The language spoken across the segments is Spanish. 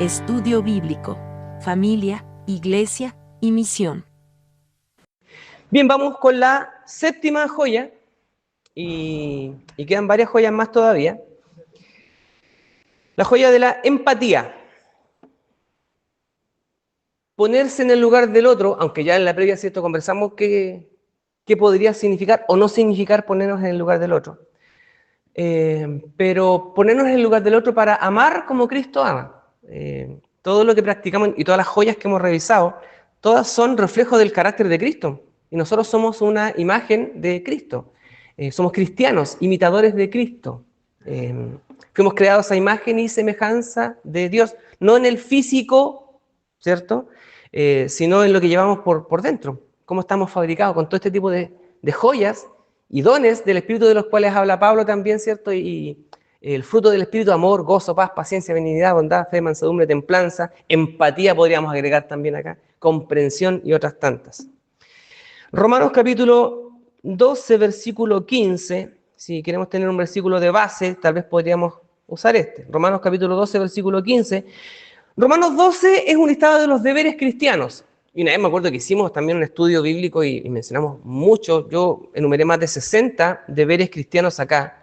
Estudio bíblico, familia, iglesia y misión. Bien, vamos con la séptima joya y quedan varias joyas más todavía. La joya de la empatía. Ponerse en el lugar del otro, aunque ya en la previa, ¿cierto?, conversamos qué podría significar o no significar ponernos en el lugar del otro. Pero ponernos en el lugar del otro para amar como Cristo ama. Todo lo que practicamos y todas las joyas que hemos revisado, todas son reflejos del carácter de Cristo. Y nosotros somos una imagen de Cristo. Somos cristianos, imitadores de Cristo. Fuimos creados a imagen y semejanza de Dios, no en el físico, ¿cierto? Sino en lo que llevamos por dentro. Cómo estamos fabricados con todo este tipo de joyas y dones del Espíritu de los cuales habla Pablo también, ¿cierto? Y el fruto del Espíritu: amor, gozo, paz, paciencia, benignidad, bondad, fe, mansedumbre, templanza, empatía podríamos agregar también acá, comprensión y otras tantas. Romanos capítulo 12, versículo 15, si queremos tener un versículo de base, tal vez podríamos usar este. Romanos capítulo 12, versículo 15. Romanos 12 es un listado de los deberes cristianos. Y una vez me acuerdo que hicimos también un estudio bíblico y mencionamos mucho. Yo enumeré más de 60 deberes cristianos acá,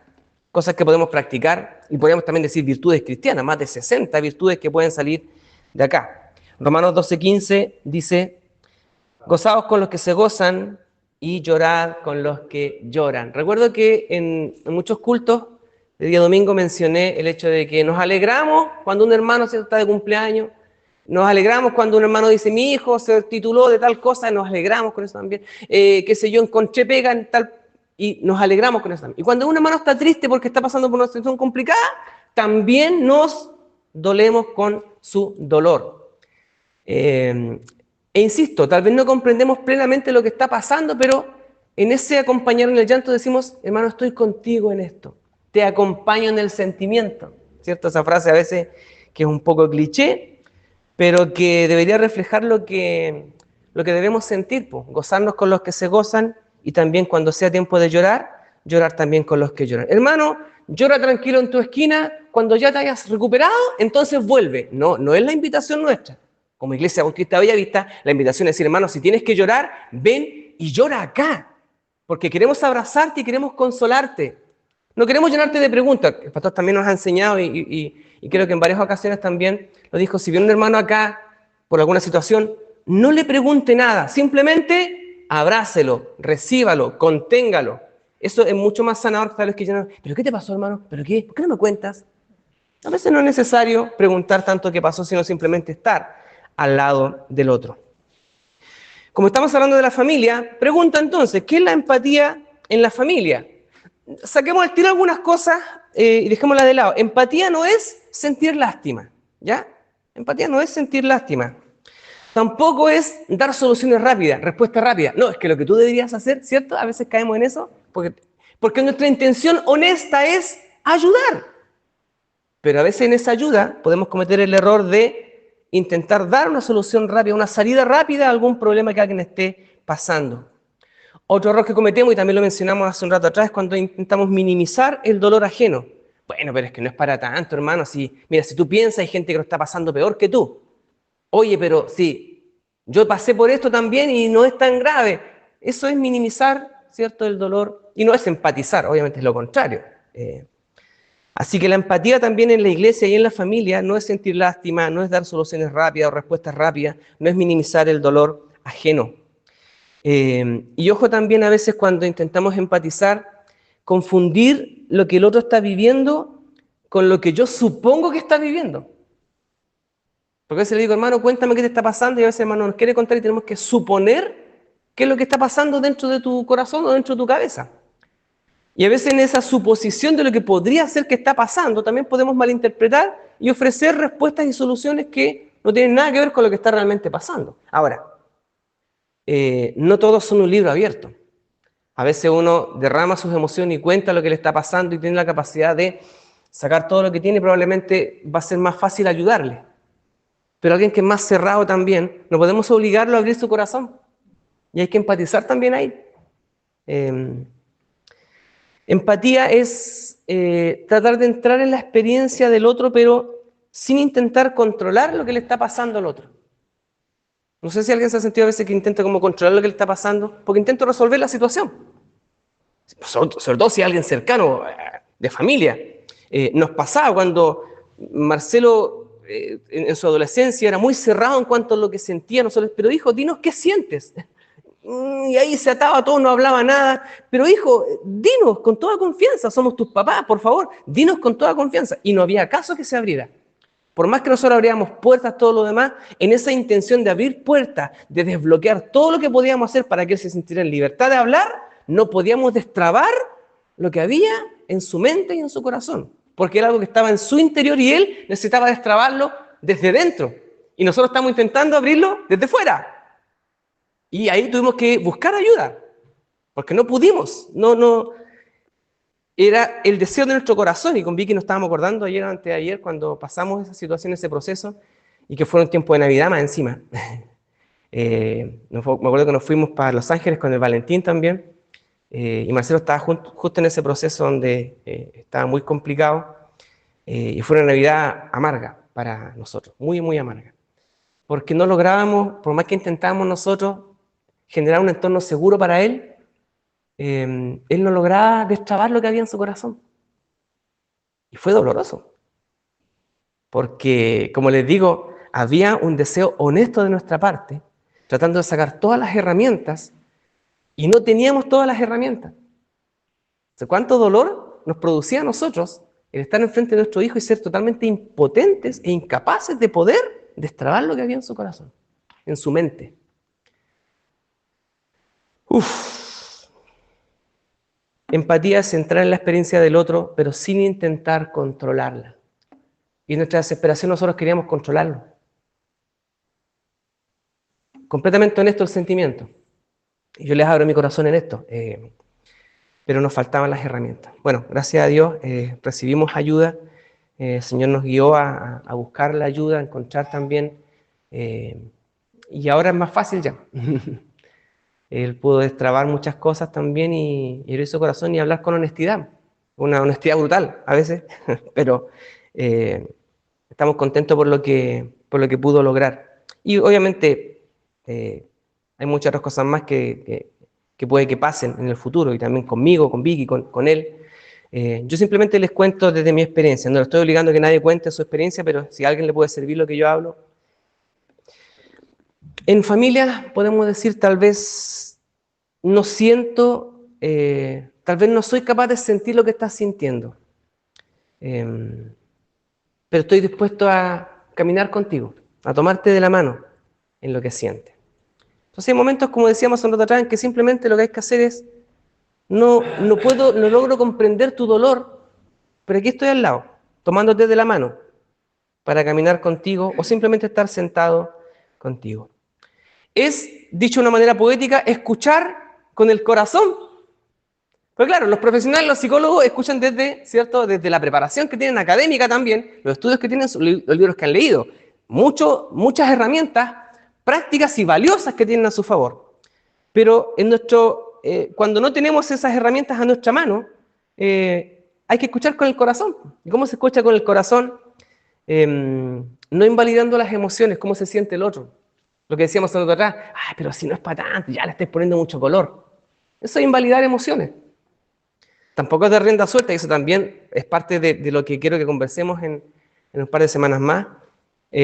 cosas que podemos practicar, y podríamos también decir virtudes cristianas, más de 60 virtudes que pueden salir de acá. Romanos 12:15 dice: gozaos con los que se gozan y llorad con los que lloran. Recuerdo que en muchos cultos de día domingo mencioné el hecho de que nos alegramos cuando un hermano está de cumpleaños, nos alegramos cuando un hermano dice: mi hijo se tituló de tal cosa, nos alegramos con eso también, qué sé yo, encontré pega en tal, y nos alegramos con eso también. Y cuando un hermano está triste porque está pasando por una situación complicada, también nos dolemos con su dolor. E insisto, tal vez no comprendemos plenamente lo que está pasando, pero en ese acompañar en el llanto decimos: hermano, estoy contigo en esto, te acompaño en el sentimiento, ¿cierto? Esa frase a veces que es un poco cliché, pero que debería reflejar lo que debemos sentir, pues, gozarnos con los que se gozan, y también cuando sea tiempo de llorar, llorar también con los que lloran. Hermano, llora tranquilo en tu esquina, cuando ya te hayas recuperado, entonces vuelve. No es la invitación nuestra. Como Iglesia Bautista Bellavista, la invitación es decir: hermano, si tienes que llorar, ven y llora acá, porque queremos abrazarte y queremos consolarte. No queremos llenarte de preguntas. El pastor también nos ha enseñado y creo que en varias ocasiones también lo dijo: si viene un hermano acá por alguna situación, no le pregunte nada, simplemente abrácelo, recíbalo, conténgalo. Eso es mucho más sanador que tal vez que llenar: ¿pero qué te pasó, hermano? ¿Pero qué? ¿Por qué no me cuentas? A veces no es necesario preguntar tanto qué pasó, sino simplemente estar al lado del otro. Como estamos hablando de la familia, pregunta entonces: ¿qué es la empatía en la familia? Saquemos al tiro algunas cosas y dejémoslas de lado. Empatía no es sentir lástima, ¿ya? Empatía no es sentir lástima. Tampoco es dar soluciones rápidas, respuestas rápidas. No, es que lo que tú deberías hacer, ¿cierto? A veces caemos en eso, porque nuestra intención honesta es ayudar. Pero a veces en esa ayuda podemos cometer el error de intentar dar una solución rápida, una salida rápida a algún problema que alguien esté pasando. Otro error que cometemos, y también lo mencionamos hace un rato atrás, es cuando intentamos minimizar el dolor ajeno. Bueno, pero es que no es para tanto, hermano. Mira, si tú piensas, hay gente que lo está pasando peor que tú. Oye, pero sí, yo pasé por esto también y no es tan grave. Eso es minimizar, ¿cierto?, el dolor, y no es empatizar, obviamente es lo contrario. Así que la empatía también en la iglesia y en la familia no es sentir lástima, no es dar soluciones rápidas o respuestas rápidas, no es minimizar el dolor ajeno. Y ojo también a veces cuando intentamos empatizar, confundir lo que el otro está viviendo con lo que yo supongo que está viviendo. Porque a veces le digo: hermano, cuéntame qué te está pasando, y a veces el hermano nos quiere contar y tenemos que suponer qué es lo que está pasando dentro de tu corazón o dentro de tu cabeza. Y a veces en esa suposición de lo que podría ser que está pasando, también podemos malinterpretar y ofrecer respuestas y soluciones que no tienen nada que ver con lo que está realmente pasando. Ahora, no todos son un libro abierto. A veces uno derrama sus emociones y cuenta lo que le está pasando y tiene la capacidad de sacar todo lo que tiene, probablemente va a ser más fácil ayudarle. Pero alguien que es más cerrado también, no podemos obligarlo a abrir su corazón. Y hay que empatizar también ahí. Empatía es tratar de entrar en la experiencia del otro, pero sin intentar controlar lo que le está pasando al otro. No sé si alguien se ha sentido a veces que intenta como controlar lo que le está pasando, porque intento resolver la situación. Sobre todo si es alguien cercano, de familia. Nos pasaba cuando Marcelo en su adolescencia era muy cerrado en cuanto a lo que sentía nosotros, pero hijo, dinos qué sientes. Y ahí se ataba todo, no hablaba nada. Pero hijo, dinos con toda confianza, somos tus papás, por favor, dinos con toda confianza. Y no había caso que se abriera. Por más que nosotros abríamos puertas, todo lo demás, en esa intención de abrir puertas, de desbloquear todo lo que podíamos hacer para que él se sintiera en libertad de hablar, no podíamos destrabar lo que había en su mente y en su corazón, porque era algo que estaba en su interior y él necesitaba destrabarlo desde dentro. Y nosotros estamos intentando abrirlo desde fuera. Y ahí tuvimos que buscar ayuda, porque no pudimos, no. Era el deseo de nuestro corazón, y con Vicky nos estábamos acordando ayer o antes de ayer cuando pasamos esa situación, ese proceso, y que fue un tiempo de Navidad más encima. Me acuerdo que nos fuimos para Los Ángeles con el Valentín también, y Marcelo estaba justo en ese proceso donde estaba muy complicado, y fue una Navidad amarga para nosotros, muy, muy amarga. Porque no lográbamos, por más que intentábamos nosotros generar un entorno seguro para él, él no lograba destrabar lo que había en su corazón. Y fue doloroso. Porque, como les digo, había un deseo honesto de nuestra parte, tratando de sacar todas las herramientas, y no teníamos todas las herramientas. O sea, ¿cuánto dolor nos producía a nosotros el estar enfrente de nuestro hijo y ser totalmente impotentes e incapaces de poder destrabar lo que había en su corazón, en su mente? Empatía es entrar en la experiencia del otro, pero sin intentar controlarla. Y en nuestra desesperación nosotros queríamos controlarlo. Completamente honesto el sentimiento. Y yo les abro mi corazón en esto. Pero nos faltaban las herramientas. Bueno, gracias a Dios recibimos ayuda. El Señor nos guió a buscar la ayuda, a encontrar también. Y ahora es más fácil ya. Él pudo destrabar muchas cosas también y abrir su corazón y hablar con honestidad. Una honestidad brutal a veces, pero estamos contentos por lo que pudo lograr. Y obviamente hay muchas otras cosas más que puede que pasen en el futuro, y también conmigo, con Vicky, con él. Yo simplemente les cuento desde mi experiencia. No le estoy obligando a que nadie cuente su experiencia, pero si a alguien le puede servir lo que yo hablo. En familia podemos decir, tal vez no siento, tal vez no soy capaz de sentir lo que estás sintiendo, pero estoy dispuesto a caminar contigo, a tomarte de la mano en lo que sientes. Entonces hay momentos, como decíamos un rato atrás, en que simplemente lo que hay que hacer es, no logro comprender tu dolor, pero aquí estoy al lado, tomándote de la mano para caminar contigo o simplemente estar sentado contigo. Es, dicho de una manera poética, escuchar con el corazón. Pero claro, los profesionales, los psicólogos escuchan desde la preparación que tienen académica también, los estudios que tienen, los libros que han leído, muchas herramientas prácticas y valiosas que tienen a su favor. Pero cuando no tenemos esas herramientas a nuestra mano, hay que escuchar con el corazón. ¿Y cómo se escucha con el corazón? No invalidando las emociones, cómo se siente el otro. Lo que decíamos nosotros atrás, pero si no es para tanto, ya le estáis poniendo mucho color. Eso es invalidar emociones. Tampoco es de rienda suelta, y eso también es parte de lo que quiero que conversemos en un par de semanas más.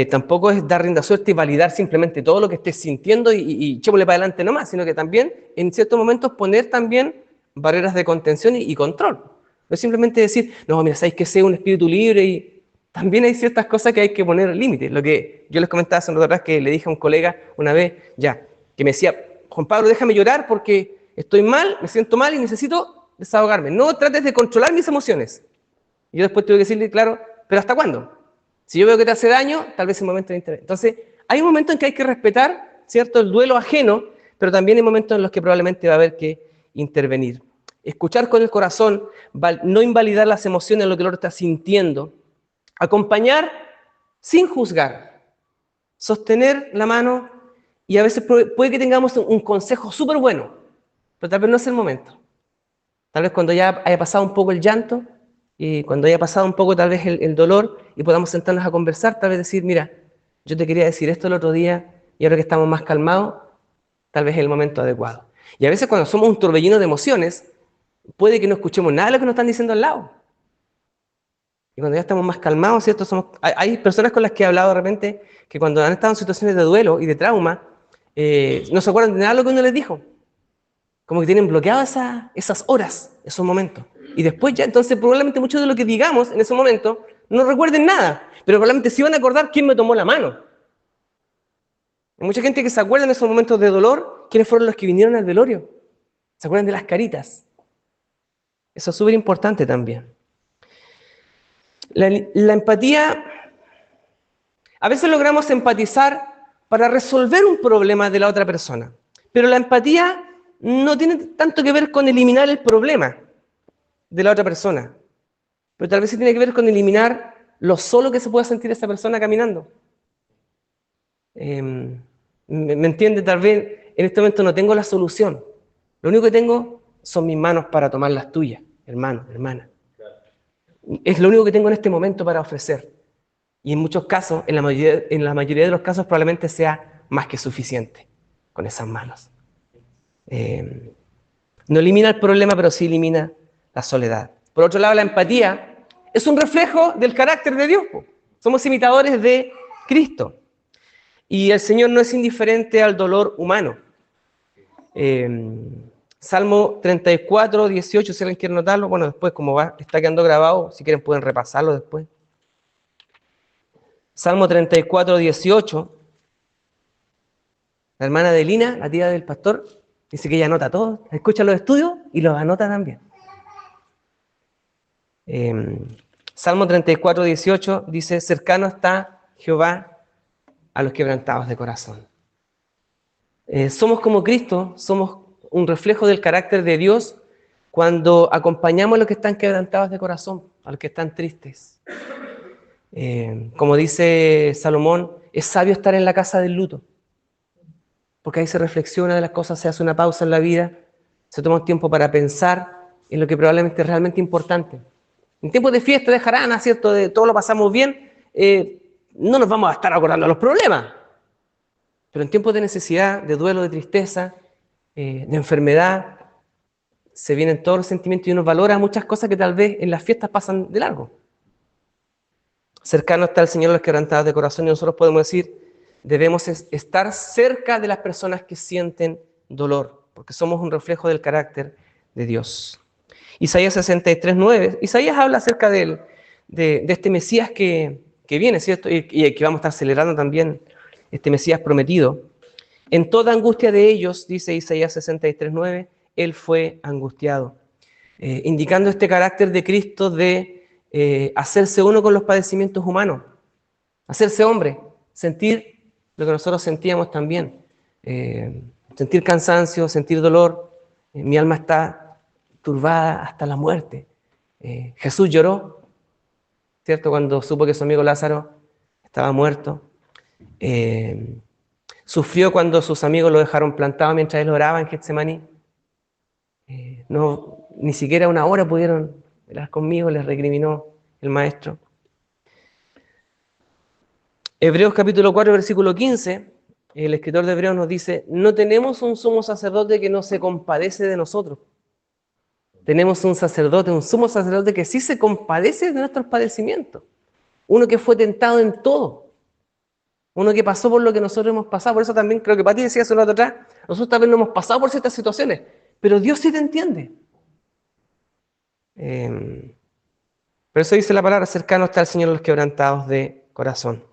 Tampoco es dar rienda suelta y validar simplemente todo lo que estés sintiendo y echémosle para adelante nomás, sino que también en ciertos momentos poner también barreras de contención y control. No es simplemente decir, no, mira, sabéis que sea un espíritu libre, y también hay ciertas cosas que hay que poner límites. Lo que yo les comentaba hace un rato atrás, que le dije a un colega una vez, que me decía, Juan Pablo, déjame llorar porque estoy mal, me siento mal y necesito desahogarme. No trates de controlar mis emociones. Y yo después tuve que decirle, claro, pero ¿hasta cuándo? Si yo veo que te hace daño, tal vez es el momento de intervenir. Entonces, hay un momento en que hay que respetar, ¿cierto?, el duelo ajeno, pero también hay momentos en los que probablemente va a haber que intervenir. Escuchar con el corazón, no invalidar las emociones, lo que el otro está sintiendo. Acompañar sin juzgar. Sostener la mano, y a veces puede que tengamos un consejo súper bueno, pero tal vez no es el momento. Tal vez cuando ya haya pasado un poco el llanto, y cuando haya pasado un poco tal vez el dolor, y podamos sentarnos a conversar, tal vez decir, mira, yo te quería decir esto el otro día y ahora que estamos más calmados, tal vez es el momento adecuado. Y a veces cuando somos un torbellino de emociones, puede que no escuchemos nada de lo que nos están diciendo al lado. Y cuando ya estamos más calmados, ¿cierto? Hay personas con las que he hablado de repente que cuando han estado en situaciones de duelo y de trauma, no se acuerdan de nada de lo que uno les dijo. Como que tienen bloqueadas esas horas, esos momentos. Y después ya, entonces probablemente mucho de lo que digamos en ese momento no recuerden nada, pero probablemente sí van a acordar quién me tomó la mano. Hay mucha gente que se acuerda en esos momentos de dolor, quiénes fueron los que vinieron al velorio. Se acuerdan de las caritas. Eso es súper importante también. La empatía, a veces logramos empatizar para resolver un problema de la otra persona, pero la empatía no tiene tanto que ver con eliminar el problema de la otra persona, pero tal vez sí tiene que ver con eliminar lo solo que se pueda sentir esa persona caminando. ¿Me entiende? Tal vez en este momento no tengo la solución. Lo único que tengo son mis manos para tomar las tuyas, hermano, hermana. Es lo único que tengo en este momento para ofrecer. Y en muchos casos, en la mayoría de los casos, probablemente sea más que suficiente con esas manos. No elimina el problema, pero sí elimina la soledad. Por otro lado, la empatía es un reflejo del carácter de Dios. Somos imitadores de Cristo. Y el Señor no es indiferente al dolor humano. Salmo 34, 18, si alguien quiere notarlo, bueno, después como está quedando grabado, si quieren pueden repasarlo después. Salmo 34, 18. La hermana de Lina, la tía del pastor, dice que ella anota todo, escucha los estudios y los anota también. Salmo 34, 18 dice, cercano está Jehová a los quebrantados de corazón. Somos como Cristo, somos un reflejo del carácter de Dios cuando acompañamos a los que están quebrantados de corazón, a los que están tristes. Como dice Salomón, es sabio estar en la casa del luto, porque ahí se reflexiona de las cosas, se hace una pausa en la vida, se toma un tiempo para pensar en lo que probablemente es realmente importante. En tiempos de fiesta, de jarana, ¿cierto? De todo lo pasamos bien, no nos vamos a estar acordando de los problemas. Pero en tiempos de necesidad, de duelo, de tristeza, de enfermedad, se vienen todos los sentimientos y uno valora muchas cosas que tal vez en las fiestas pasan de largo. Cercano está el Señor a los quebrantados de corazón y nosotros podemos decir, debemos estar cerca de las personas que sienten dolor, porque somos un reflejo del carácter de Dios. Isaías 63, 9. Isaías habla acerca de este Mesías que viene, ¿cierto? Y que vamos a estar celebrando también, este Mesías prometido. En toda angustia de ellos, dice Isaías 63, 9, Él fue angustiado, indicando este carácter de Cristo de hacerse uno con los padecimientos humanos, hacerse hombre, sentir lo que nosotros sentíamos también, sentir cansancio, sentir dolor, mi alma está turbada hasta la muerte. Jesús lloró, ¿cierto? Cuando supo que su amigo Lázaro estaba muerto. Sufrió cuando sus amigos lo dejaron plantado mientras él oraba en Getsemaní. Ni siquiera una hora pudieron velar conmigo, les recriminó el maestro. Hebreos capítulo 4, versículo 15, el escritor de Hebreos nos dice, no tenemos un sumo sacerdote que no se compadece de nosotros. Tenemos un sacerdote, un sumo sacerdote que sí se compadece de nuestros padecimientos. Uno que fue tentado en todo. Uno que pasó por lo que nosotros hemos pasado. Por eso también creo que Pati decía hace un rato atrás, nosotros también no hemos pasado por ciertas situaciones, pero Dios sí te entiende. Por eso dice la palabra, cercano está el Señor a los quebrantados de corazón.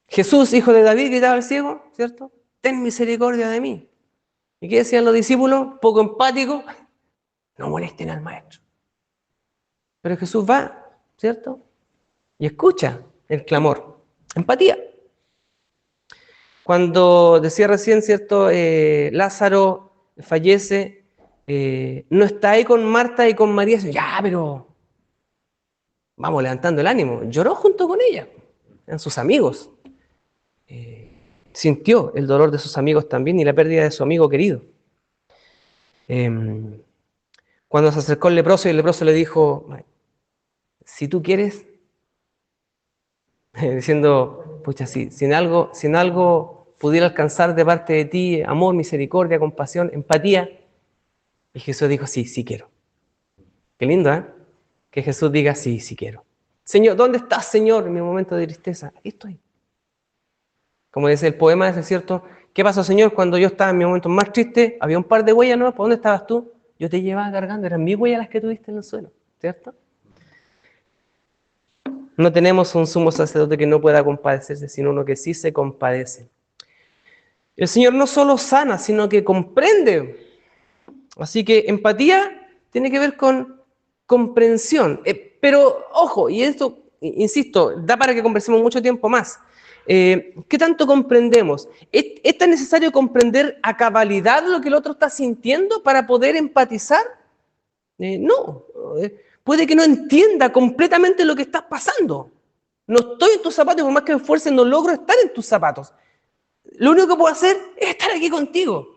Jesús, hijo de David, gritaba al ciego, ¿cierto? Ten misericordia de mí. ¿Y qué decían los discípulos? Poco empáticos, no molesten al maestro. Pero Jesús va, ¿cierto? Y escucha el clamor. Empatía. Cuando decía recién, ¿cierto? Lázaro fallece, no está ahí con Marta y con María, ya, pero vamos levantando el ánimo. Lloró junto con ella, eran sus amigos. Sintió el dolor de sus amigos también y la pérdida de su amigo querido. cuando se acercó el leproso y el leproso le dijo, si tú quieres, diciendo, pucha, si en algo pudiera alcanzar de parte de ti amor, misericordia, compasión, empatía, y Jesús dijo, sí, sí quiero. Qué lindo, ¿eh? Que Jesús diga, sí, sí quiero. Señor, ¿dónde estás, Señor, en mi momento de tristeza? Aquí estoy. Como dice el poema, es cierto. ¿Qué pasó, Señor? Cuando yo estaba en mi momento más triste, había un par de huellas, ¿no? ¿Por dónde estabas tú? Yo te llevaba cargando, eran mis huellas las que tuviste en el suelo, ¿cierto? No tenemos un sumo sacerdote que no pueda compadecerse, sino uno que sí se compadece. El Señor no solo sana, sino que comprende. Así que empatía tiene que ver con comprensión. Pero, ojo, y esto, insisto, da para que conversemos mucho tiempo más. ¿Qué tanto comprendemos? ¿Es tan necesario comprender a cabalidad lo que el otro está sintiendo para poder empatizar? No. Puede que no entienda completamente lo que estás pasando. No estoy en tus zapatos, por más que me esfuerce, no logro estar en tus zapatos. Lo único que puedo hacer es estar aquí contigo.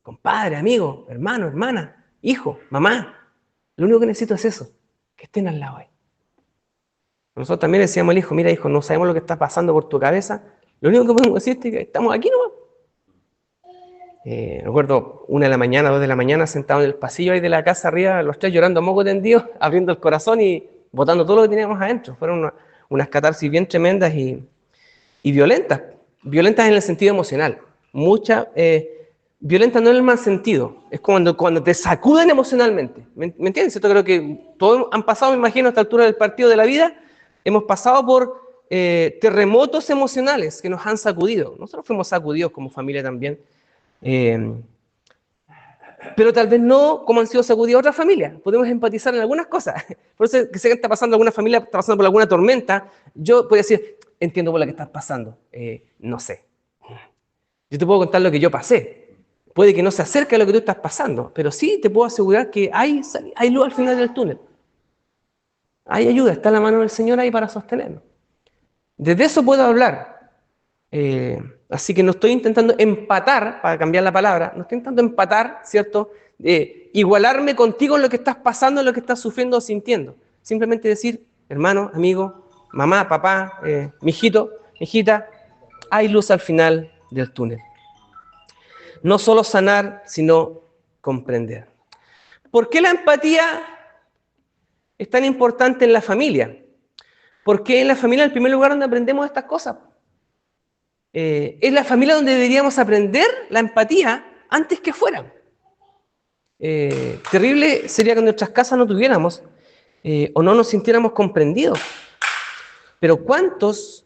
Compadre, amigo, hermano, hermana, hijo, mamá. Lo único que necesito es eso, que estén al lado ahí. Nosotros también decíamos al hijo, mira hijo, no sabemos lo que está pasando por tu cabeza. Lo único que podemos decirte es que estamos aquí nomás. Recuerdo 1 de la mañana, 2 de la mañana, sentado en el pasillo ahí de la casa arriba, los tres llorando a moco tendido, abriendo el corazón y botando todo lo que teníamos adentro. Fueron unas catarsis bien tremendas y violentas. Violentas en el sentido emocional. Violentas no en el mal sentido. Es cuando te sacuden emocionalmente. ¿Me entiendes? Esto creo que todos han pasado, me imagino, a esta altura del partido de la vida. Hemos pasado por terremotos emocionales que nos han sacudido. Nosotros fuimos sacudidos como familia también. Pero tal vez no como han sido sacudidas otras familias. Podemos empatizar en algunas cosas. Por eso que sé que está pasando alguna familia, está pasando por alguna tormenta. Yo podría decir, entiendo por la que estás pasando. No sé. Yo te puedo contar lo que yo pasé. Puede que no se acerque a lo que tú estás pasando, pero sí te puedo asegurar que hay luz al final del túnel. Hay ayuda, está la mano del Señor ahí para sostenernos. Desde eso puedo hablar. Así que no estoy intentando empatar, para cambiar la palabra, no estoy intentando empatar, ¿cierto? Igualarme contigo en lo que estás pasando, en lo que estás sufriendo o sintiendo. Simplemente decir, hermano, amigo, mamá, papá, mijito, mijita, hay luz al final del túnel. No solo sanar, sino comprender. ¿Por qué la empatía es tan importante en la familia? Porque en la familia es el primer lugar donde aprendemos estas cosas. Es la familia donde deberíamos aprender la empatía antes que fuera. Terrible sería que en nuestras casas no tuviéramos o no nos sintiéramos comprendidos. Pero ¿cuántos,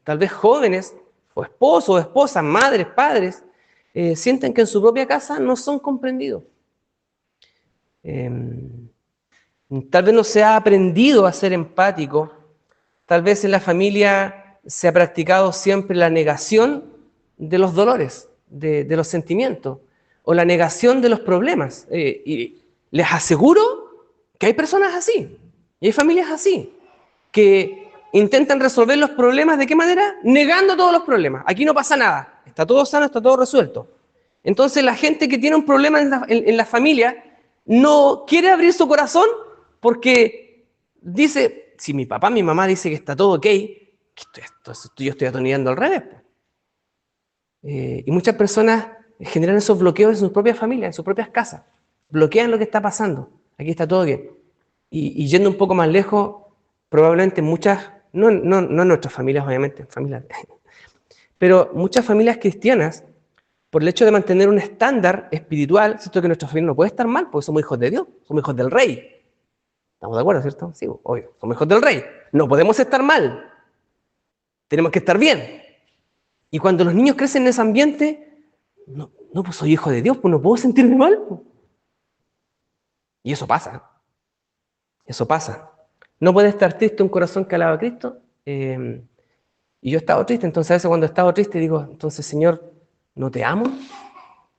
tal vez jóvenes, o esposos, o esposas, madres, padres, sienten que en su propia casa no son comprendidos? Tal vez no se ha aprendido a ser empático. Tal vez en la familia se ha practicado siempre la negación de los dolores, de los sentimientos, o la negación de los problemas. Y les aseguro que hay personas así, y hay familias así, que intentan resolver los problemas, ¿de qué manera? Negando todos los problemas. Aquí no pasa nada, está todo sano, está todo resuelto. Entonces la gente que tiene un problema en la familia no quiere abrir su corazón porque dice, si mi papá, mi mamá dice que está todo ok, yo estoy atonillando al revés. Y muchas personas generan esos bloqueos en sus propias familias, en sus propias casas. Bloquean lo que está pasando. Aquí está todo bien. Y yendo un poco más lejos, probablemente muchas, no en nuestras familias, obviamente, familias, pero muchas familias cristianas, por el hecho de mantener un estándar espiritual, siento que nuestra familia no puede estar mal, porque somos hijos de Dios, somos hijos del Rey. ¿Estamos de acuerdo, cierto? Sí, obvio, somos hijos del Rey. No podemos estar mal. Tenemos que estar bien. Y cuando los niños crecen en ese ambiente, no, pues soy hijo de Dios, pues no puedo sentirme mal. Y eso pasa. Eso pasa. No puede estar triste un corazón que alaba a Cristo. Y yo he estado triste, entonces a veces cuando he estado triste digo, entonces Señor, ¿no te amo?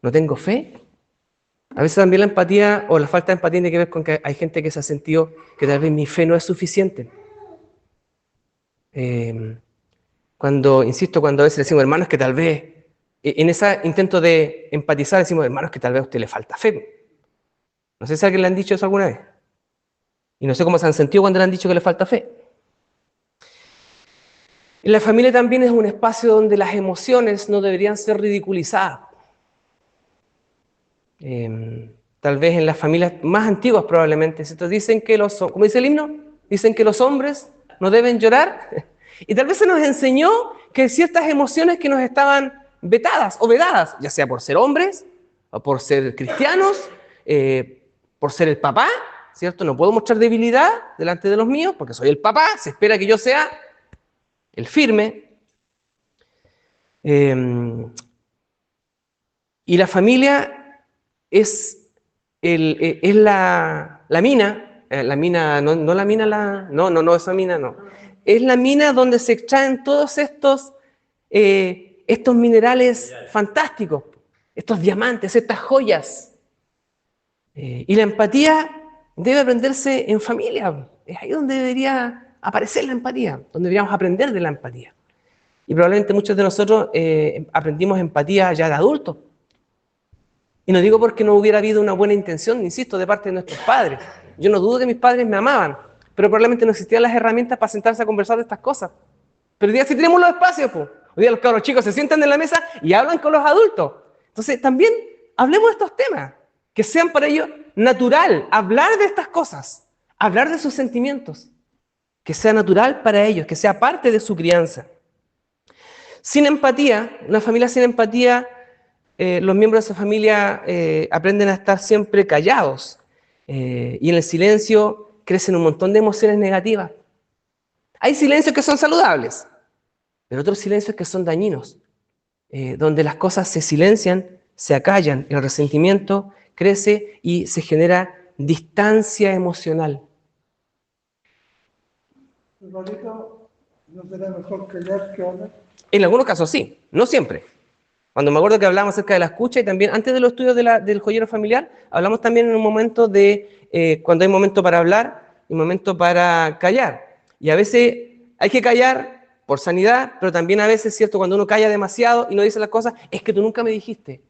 ¿No tengo fe? A veces también la empatía o la falta de empatía tiene que ver con que hay gente que se ha sentido que tal vez mi fe no es suficiente. Cuando a veces decimos, hermanos, que tal vez, en ese intento de empatizar decimos, hermanos, que tal vez a usted le falta fe. No sé si a alguien le han dicho eso alguna vez. Y no sé cómo se han sentido cuando le han dicho que le falta fe. Y la familia también es un espacio donde las emociones no deberían ser ridiculizadas. Tal vez en las familias más antiguas probablemente, ¿cierto? Dicen que como dice el himno, dicen que los hombres no deben llorar. Y tal vez se nos enseñó que ciertas emociones que nos estaban vetadas o vedadas, ya sea por ser hombres, o por ser cristianos, por ser el papá, ¿cierto? No puedo mostrar debilidad delante de los míos porque soy el papá, se espera que yo sea el firme. Y la familia es la mina, no la mina, no, esa mina no. Es la mina donde se extraen todos estos minerales fantásticos, estos diamantes, estas joyas. Y la empatía debe aprenderse en familia. Es ahí donde debería aparecer la empatía, donde deberíamos aprender de la empatía. Y probablemente muchos de nosotros aprendimos empatía ya de adultos. Y no digo porque no hubiera habido una buena intención, insisto, de parte de nuestros padres. Yo no dudo que mis padres me amaban, pero probablemente no existían las herramientas para sentarse a conversar de estas cosas. Pero hoy día sí tenemos los espacios, pues. Hoy día los cabros chicos se sientan en la mesa y hablan con los adultos. Entonces, también hablemos de estos temas, que sean para ellos natural, hablar de estas cosas, hablar de sus sentimientos, que sea natural para ellos, que sea parte de su crianza. Sin empatía, una familia sin empatía, los miembros de esa familia aprenden a estar siempre callados y en el silencio crecen un montón de emociones negativas. Hay silencios que son saludables, pero otros silencios que son dañinos, donde las cosas se silencian, se acallan, el resentimiento crece y se genera distancia emocional. Igualito, ¿no será mejor callar que hablar? En algunos casos sí, no siempre. Cuando me acuerdo que hablábamos acerca de la escucha y también antes de los estudios del joyero familiar, hablamos también en un momento de cuando hay momento para hablar y momento para callar. Y a veces hay que callar por sanidad, pero también a veces, ¿cierto? Cuando uno calla demasiado y no dice las cosas, es que tú nunca me dijiste.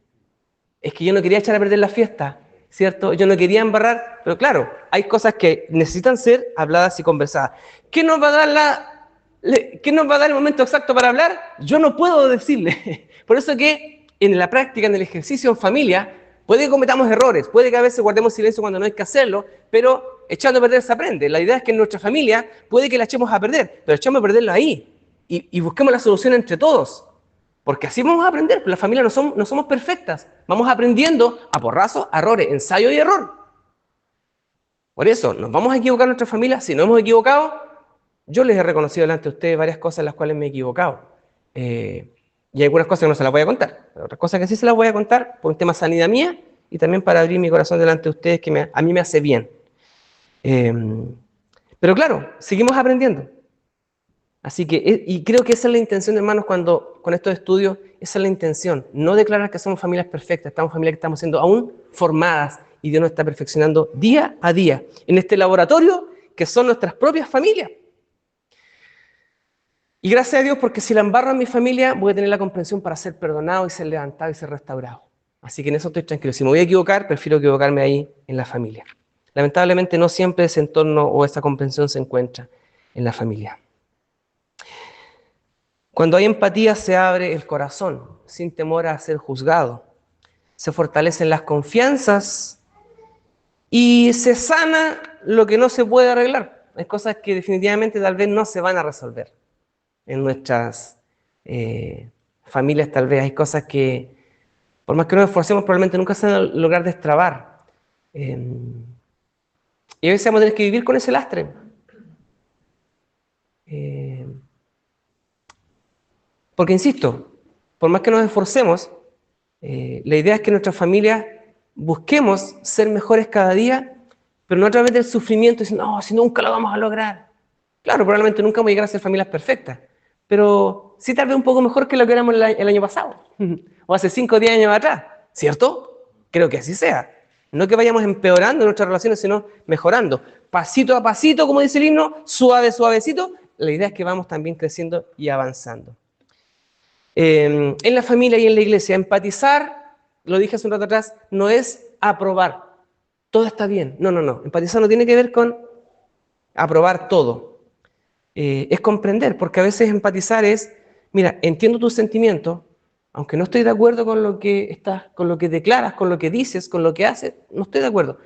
Es que yo no quería echar a perder la fiesta, ¿cierto? Yo no quería embarrar, pero claro, hay cosas que necesitan ser habladas y conversadas. ¿Qué nos va a dar el momento exacto para hablar? Yo no puedo decirle. Por eso que en la práctica, en el ejercicio en familia, puede que cometamos errores, puede que a veces guardemos silencio cuando no hay que hacerlo, pero echando a perder se aprende. La idea es que en nuestra familia puede que la echemos a perder, pero echemos a perderlo ahí y busquemos la solución entre todos. Porque así vamos a aprender, las familias no somos perfectas. Vamos aprendiendo a porrazos, a errores, ensayo y error. Por eso, ¿nos vamos a equivocar en nuestra familia? Si no hemos equivocado, yo les he reconocido delante de ustedes varias cosas en las cuales me he equivocado. Y hay algunas cosas que no se las voy a contar. Pero otras cosas que sí se las voy a contar por un tema de sanidad mía y también para abrir mi corazón delante de ustedes que a mí me hace bien. Pero claro, seguimos aprendiendo. Así que, y creo que esa es la intención, hermanos, con estos estudios, esa es la intención. No declarar que somos familias perfectas, estamos familias que estamos siendo aún formadas y Dios nos está perfeccionando día a día en este laboratorio que son nuestras propias familias. Y gracias a Dios, porque si la embarro en mi familia, voy a tener la comprensión para ser perdonado y ser levantado y ser restaurado. Así que en eso estoy tranquilo. Si me voy a equivocar, prefiero equivocarme ahí en la familia. Lamentablemente no siempre ese entorno o esa comprensión se encuentra en la familia. Cuando hay empatía se abre el corazón, sin temor a ser juzgado. Se fortalecen las confianzas y se sana lo que no se puede arreglar. Hay cosas que definitivamente tal vez no se van a resolver. En nuestras familias tal vez hay cosas que, por más que nos esforcemos, probablemente nunca se van a lograr destrabar. Y a veces vamos a tener que vivir con ese lastre. Porque insisto, por más que nos esforcemos, la idea es que nuestra familia busquemos ser mejores cada día, pero no a través del sufrimiento, diciendo, no, si nunca lo vamos a lograr. Claro, probablemente nunca vamos a llegar a ser familias perfectas, pero sí tal vez un poco mejor que lo que éramos el año pasado, o hace 5 o 10 años atrás, ¿cierto? Creo que así sea. No que vayamos empeorando nuestras relaciones, sino mejorando. Pasito a pasito, como dice el himno, suave, suavecito, la idea es que vamos también creciendo y avanzando. En la familia y en la iglesia, empatizar, lo dije hace un rato atrás, no es aprobar. todo está bien. No, no, no. Empatizar no tiene que ver con aprobar todo. Es comprender, porque a veces empatizar es, mira, entiendo tus sentimientos, aunque no estoy de acuerdo con lo que estás, con lo que declaras, con lo que dices, con lo que haces, no estoy de acuerdo.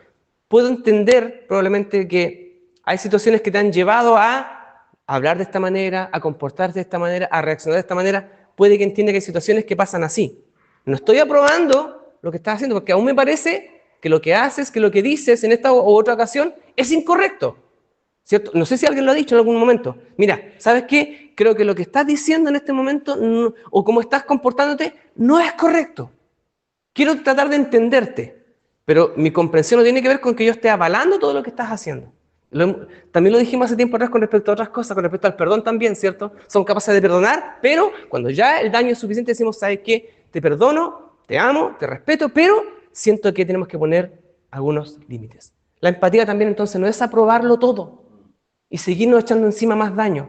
Puedo entender probablemente que hay situaciones que te han llevado a hablar de esta manera, a comportarte de esta manera, a reaccionar de esta manera. Puede que entienda que hay situaciones que pasan así. No estoy aprobando lo que estás haciendo, porque aún me parece que lo que haces, que lo que dices en esta u otra ocasión es incorrecto, ¿cierto? No sé si alguien lo ha dicho en algún momento. Mira, ¿sabes qué? Creo que lo que estás diciendo en este momento no, o cómo estás comportándote no es correcto. Quiero tratar de entenderte, pero mi comprensión no tiene que ver con que yo esté avalando todo lo que estás haciendo. También lo dijimos hace tiempo atrás con respecto a otras cosas, con respecto al perdón también, ¿cierto? Son capaces de perdonar, pero cuando ya el daño es suficiente decimos, ¿sabes qué? Te perdono, te amo, te respeto, pero siento que tenemos que poner algunos límites. La empatía también entonces no es aprobarlo todo y seguirnos echando encima más daño,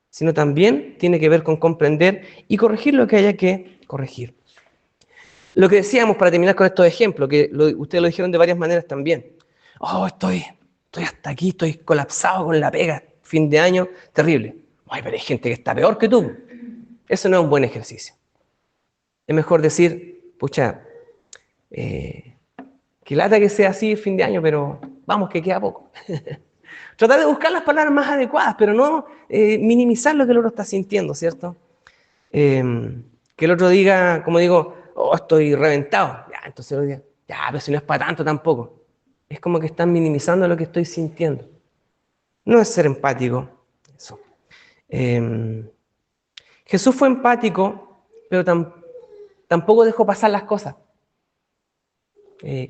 sino también tiene que ver con comprender y corregir lo que haya que corregir. Lo que decíamos para terminar con estos ejemplos, que ustedes lo dijeron de varias maneras también. Oh, estoy hasta aquí, estoy colapsado con la pega, fin de año, terrible. Ay, pero hay gente que está peor que tú. Eso no es un buen ejercicio. Es mejor decir, pucha, que lata que sea así fin de año, pero vamos que queda poco. Tratar de buscar las palabras más adecuadas, pero no minimizar lo que el otro está sintiendo, ¿cierto? Que el otro diga, como digo, oh, estoy reventado. Ya, entonces el otro diga, ya, pero si no es para tanto tampoco. Es como que están minimizando lo que estoy sintiendo. No es ser empático. Eso. Jesús fue empático, pero tampoco dejó pasar las cosas.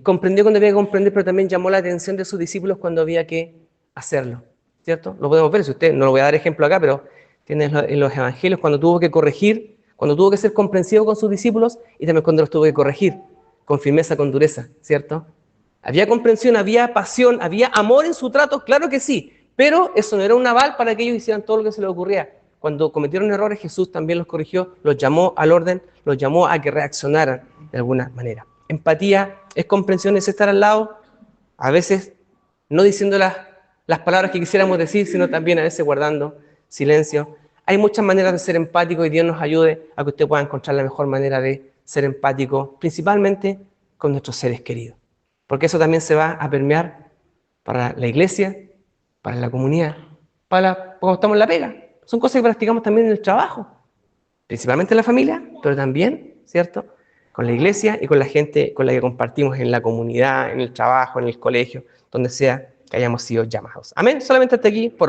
Comprendió cuando había que comprender, pero también llamó la atención de sus discípulos cuando había que hacerlo, ¿cierto? Lo podemos ver, si usted, no lo voy a dar ejemplo acá, pero tiene en los evangelios cuando tuvo que corregir, cuando tuvo que ser comprensivo con sus discípulos y también cuando los tuvo que corregir, con firmeza, con dureza, ¿cierto? Había comprensión, había pasión, había amor en su trato, claro que sí, pero eso no era un aval para que ellos hicieran todo lo que se les ocurría. Cuando cometieron errores, Jesús también los corrigió, los llamó al orden, los llamó a que reaccionaran de alguna manera. Empatía es comprensión, es estar al lado, a veces no diciendo las palabras que quisiéramos decir, sino también a veces guardando silencio. Hay muchas maneras de ser empático y Dios nos ayude a que usted pueda encontrar la mejor manera de ser empático, principalmente con nuestros seres queridos. Porque eso también se va a permear para la iglesia, para la comunidad, para cuando estamos en la pega. Son cosas que practicamos también en el trabajo, principalmente en la familia, pero también, ¿cierto?, con la iglesia y con la gente con la que compartimos en la comunidad, en el trabajo, en el colegio, donde sea que hayamos sido llamados. Amén. Solamente hasta aquí por hoy.